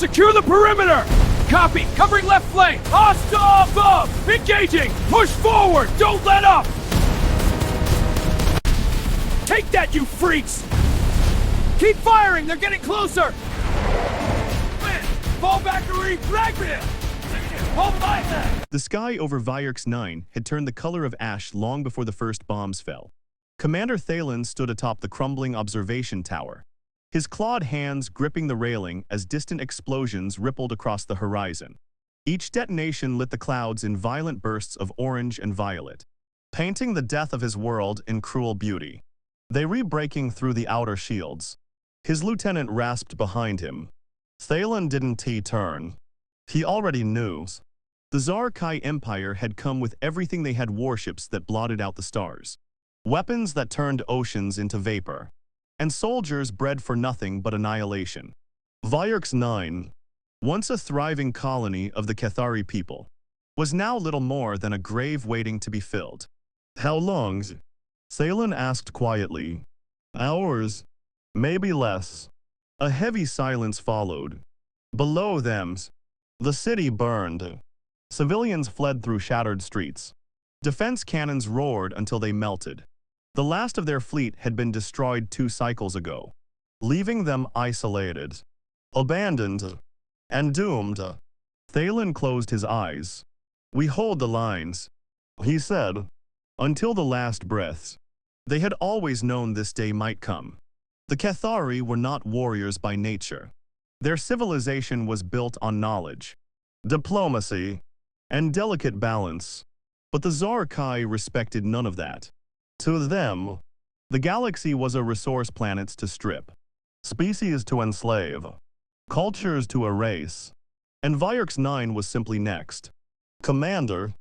Secure the perimeter! Copy! Covering left flank! Hostile above! Engaging! Push forward! Don't let up! Take that, you freaks! Keep firing! They're getting closer! Fall back to refragment! Hold by that! The sky over Vyerk's 9 had turned the color of ash long before the first bombs fell. Commander Thalen stood atop the crumbling observation tower, his clawed hands gripping the railing as distant explosions rippled across the horizon. Each detonation lit the clouds in violent bursts of orange and violet, painting the death of his world in cruel beauty. They re-breaking through the outer shields. His lieutenant rasped behind him. Thalen didn't turn. He already knew. The Zarkai Empire had come with everything. They had warships that blotted out the stars, weapons that turned oceans into vapor, and soldiers bred for nothing but annihilation. Vyerk's 9, once a thriving colony of the Cathari people, was now little more than a grave waiting to be filled. How long? Thalen asked quietly. Hours, maybe less. A heavy silence followed. Below them, the city burned. Civilians fled through shattered streets. Defense cannons roared until they melted. The last of their fleet had been destroyed 2 cycles ago, leaving them isolated, abandoned, and doomed. Thalen closed his eyes. We hold the lines, he said, until the last breath. They had always known this day might come. The Cathari were not warriors by nature. Their civilization was built on knowledge, diplomacy, and delicate balance. But the Zarkai respected none of that. To them, the galaxy was a resource, planets to strip, species to enslave, cultures to erase. And Vyerk's 9 was simply next. Commander,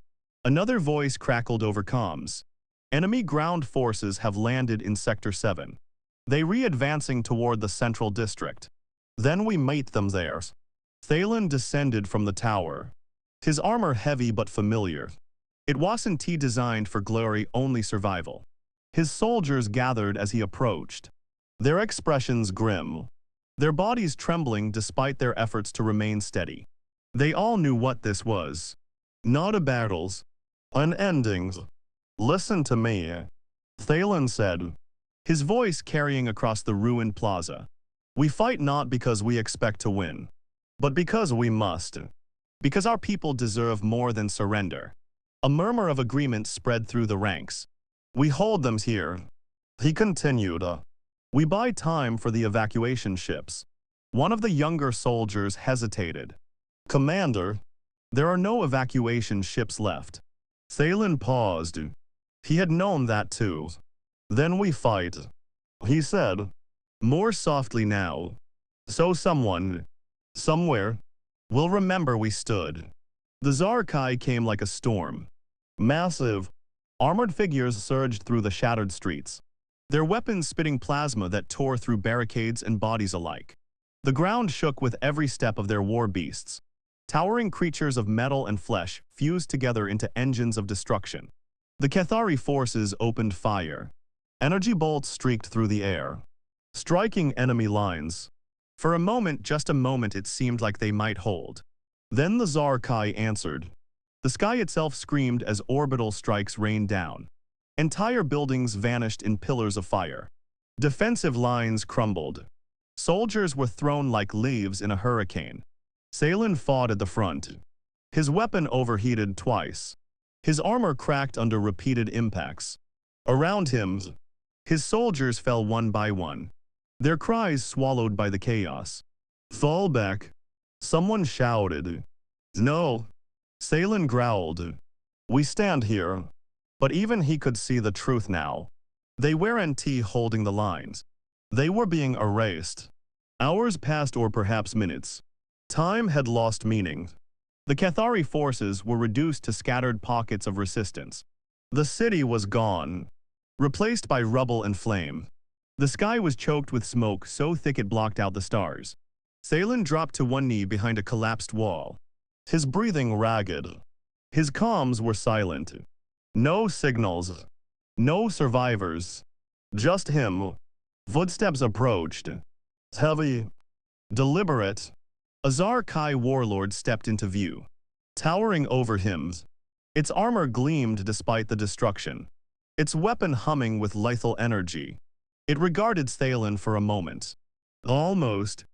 another voice crackled over comms. Enemy ground forces have landed in Sector 7. They re-advancing toward the central district. Then we meet them there. Thalen descended from the tower, his armor heavy but familiar. It wasn't designed for glory, only survival. His soldiers gathered as he approached, their expressions grim, their bodies trembling despite their efforts to remain steady. They all knew what this was. Not a battles, an endings. Listen to me, Thalen said, his voice carrying across the ruined plaza. We fight not because we expect to win, but because we must. Because our people deserve more than surrender. A murmur of agreement spread through the ranks. We hold them here, he continued. We buy time for the evacuation ships. One of the younger soldiers hesitated. Commander, there are no evacuation ships left. Thalen paused. He had known that too. Then we fight, he said, more softly now. So someone, somewhere, will remember we stood. The Zarkai came like a storm. Massive, armored figures surged through the shattered streets, their weapons spitting plasma that tore through barricades and bodies alike. The ground shook with every step of their war beasts. Towering creatures of metal and flesh fused together into engines of destruction. The Cathari forces opened fire. Energy bolts streaked through the air, striking enemy lines. For a moment, just a moment, it seemed like they might hold. Then the Zarkai answered. The sky itself screamed as orbital strikes rained down. Entire buildings vanished in pillars of fire. Defensive lines crumbled. Soldiers were thrown like leaves in a hurricane. Thalen fought at the front. His weapon overheated twice. His armor cracked under repeated impacts. Around him, his soldiers fell one by one, their cries swallowed by the chaos. Fall back, someone shouted. No, Thalen growled. We stand here. But even he could see the truth now. They weren't holding the lines. They were being erased. Hours passed, or perhaps minutes. Time had lost meaning. The Cathari forces were reduced to scattered pockets of resistance. The city was gone, replaced by rubble and flame. The sky was choked with smoke so thick it blocked out the stars. Thalen dropped to one knee behind a collapsed wall, his breathing ragged. His comms were silent. No signals, no survivors, just him. Footsteps approached, heavy, deliberate, A Zarkai warlord stepped into view. Towering over him, its armor gleamed despite the destruction, its weapon humming with lethal energy. It regarded Thalen for a moment. Almost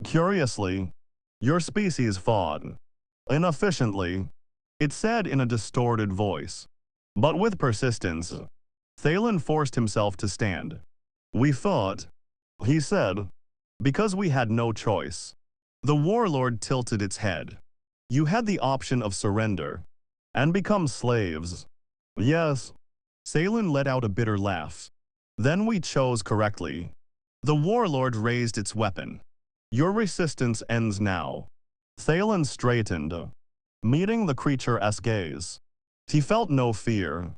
curiously, your species fought inefficiently, it said in a distorted voice. But with persistence, Thalen forced himself to stand. We fought, he said, because we had no choice. The warlord tilted its head. You had the option of surrender and become slaves. Yes. Thalen let out a bitter laugh. Then we chose correctly. The warlord raised its weapon. Your resistance ends now. Thalen straightened, meeting the creature's gaze. He felt no fear,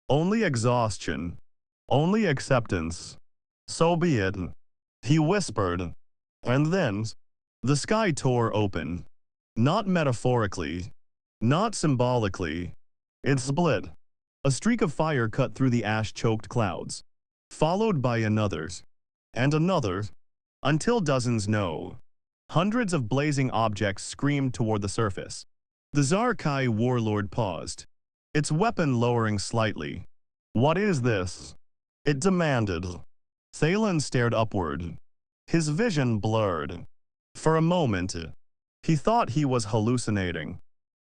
only exhaustion, only acceptance. So be it, he whispered. And then, the sky tore open. Not metaphorically, not symbolically. It split. A streak of fire cut through the ash-choked clouds, followed by another, and another, until dozens no. Hundreds of blazing objects screamed toward the surface. The Zarkai warlord paused, its weapon lowering slightly. What is this? It demanded. Thalen stared upward, his vision blurred. For a moment, he thought he was hallucinating.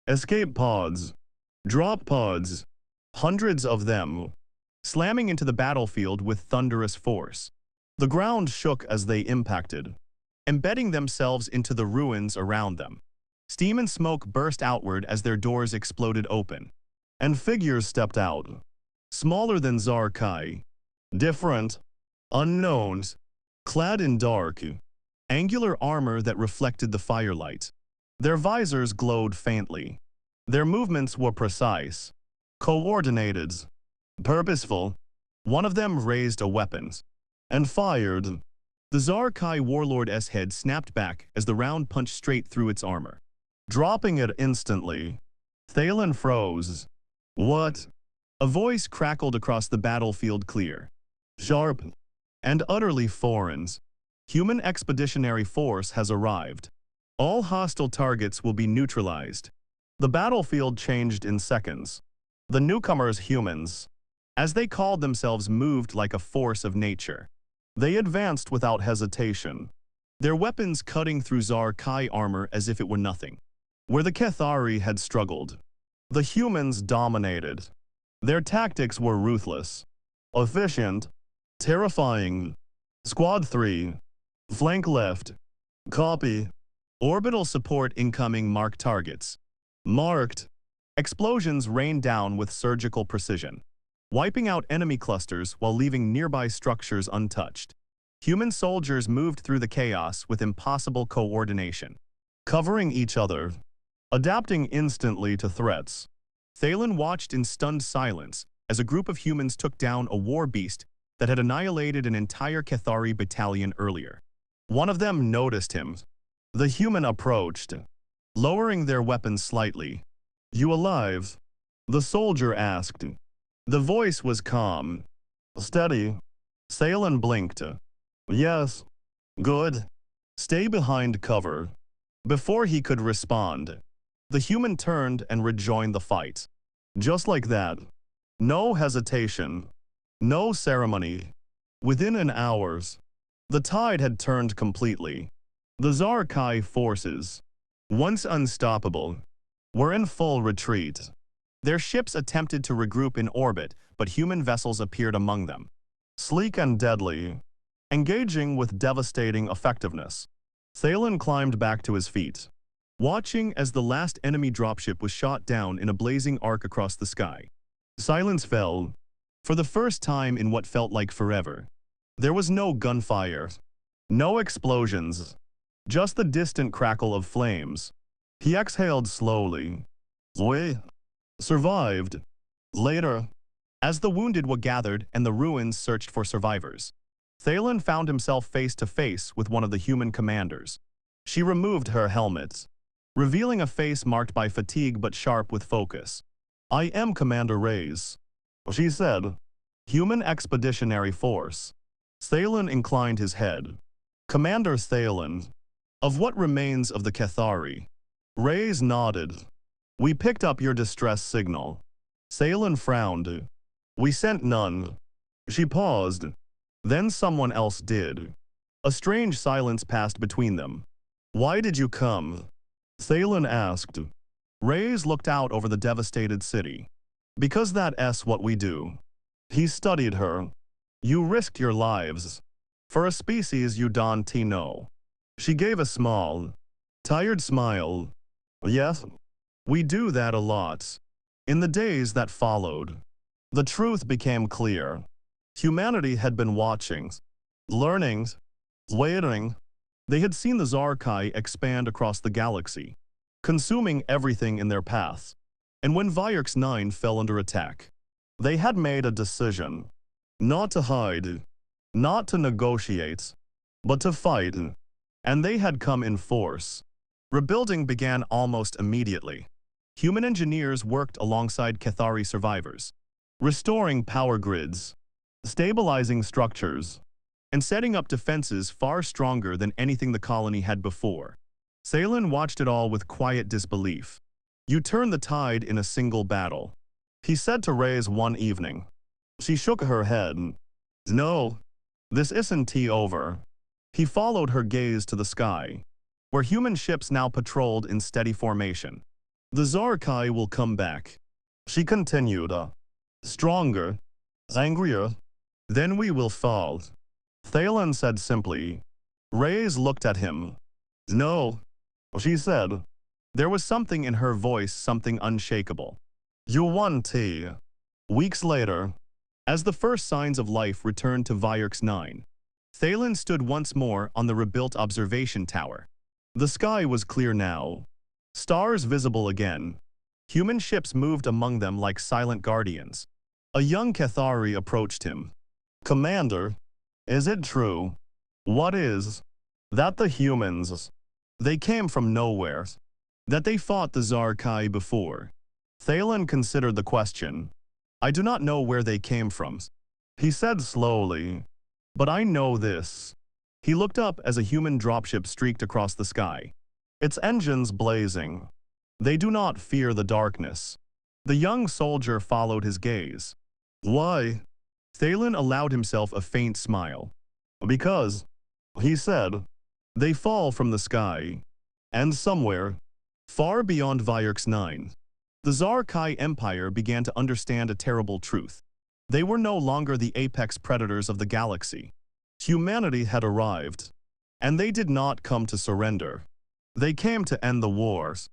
Escape pods, drop pods, hundreds of them, slamming into the battlefield with thunderous force. The ground shook as they impacted, embedding themselves into the ruins around them. Steam and smoke burst outward as their doors exploded open, and figures stepped out, smaller than Zarkai, different, unknowns, clad in dark, angular armor that reflected the firelight. Their visors glowed faintly. Their movements were precise, coordinated, purposeful. One of them raised a weapon and fired. The Zarkai warlord's head snapped back as the round punched straight through its armor, dropping it instantly. Thalen froze. What? A voice crackled across the battlefield clear, sharp, and utterly foreign. Human expeditionary force has arrived. All hostile targets will be neutralized. The battlefield changed in seconds. The newcomers, humans, as they called themselves, moved like a force of nature. They advanced without hesitation, their weapons cutting through Zarkai armor as if it were nothing. Where the Cathari had struggled, the humans dominated. Their tactics were ruthless, efficient, terrifying. Squad 3, flank left, copy. Orbital support incoming, mark targets. Marked. Explosions rained down with surgical precision, wiping out enemy clusters while leaving nearby structures untouched. Human soldiers moved through the chaos with impossible coordination, covering each other, adapting instantly to threats. Thalen watched in stunned silence as a group of humans took down a war beast that had annihilated an entire Cathari battalion earlier. One of them noticed him. The human approached, lowering their weapons slightly. You alive? The soldier asked. The voice was calm, steady. Thalen blinked. Yes. Good. Stay behind cover. Before he could respond, the human turned and rejoined the fight. Just like that. No hesitation. No ceremony. Within an hour, the tide had turned completely. The Zarkai forces, once unstoppable, were in full retreat. Their ships attempted to regroup in orbit, but human vessels appeared among them, sleek and deadly, engaging with devastating effectiveness. Thalen climbed back to his feet, watching as the last enemy dropship was shot down in a blazing arc across the sky. Silence fell, for the first time in what felt like forever. There was no gunfire, no explosions, just the distant crackle of flames. He exhaled slowly. We survived. Later, as the wounded were gathered and the ruins searched for survivors, Thalen found himself face to face with one of the human commanders. She removed her helmet, revealing a face marked by fatigue but sharp with focus. I am Commander Reyes, she said. Human Expeditionary Force. Thalen inclined his head. Commander Thalen. Of what remains of the Cathari? Reyes nodded. We picked up your distress signal. Salen frowned. We sent none. She paused. Then someone else did. A strange silence passed between them. Why did you come? Salen asked. Reyes looked out over the devastated city. Because that's what we do. He studied her. You risked your lives. For a species you don't know. She gave a small, tired smile. Yes, we do that a lot. In the days that followed, the truth became clear. Humanity had been watching, learning, waiting. They had seen the Zarkai expand across the galaxy, consuming everything in their path. And when Vierx 9 fell under attack, they had made a decision. Not to hide, not to negotiate, but to fight. And they had come in force. Rebuilding began almost immediately. Human engineers worked alongside Cathari survivors, restoring power grids, stabilizing structures, and setting up defenses far stronger than anything the colony had before. Salen watched it all with quiet disbelief. You turned the tide in a single battle, he said to Reyes one evening. She shook her head. No, this isn't over. He followed her gaze to the sky, where human ships now patrolled in steady formation. The Zarkai will come back. She continued, stronger, angrier. Then we will fall. Thalen said simply. Reyes looked at him. No, she said. There was something in her voice, something unshakable. You won, T. Weeks later, as the first signs of life returned to Vierx 9, Thalen stood once more on the rebuilt observation tower. The sky was clear now. Stars visible again. Human ships moved among them like silent guardians. A young Cathari approached him. Commander, is it true? What is? That the humans, they came from nowhere. That they fought the Zarkai before. Thalen considered the question. I do not know where they came from. He said slowly. But I know this. He looked up as a human dropship streaked across the sky, its engines blazing. They do not fear the darkness. The young soldier followed his gaze. Why? Thalen allowed himself a faint smile. Because, he said, they fall from the sky. And somewhere, far beyond Vierx 9, the Zarkai Empire began to understand a terrible truth. They were no longer the apex predators of the galaxy. Humanity had arrived, and they did not come to surrender. They came to end the wars.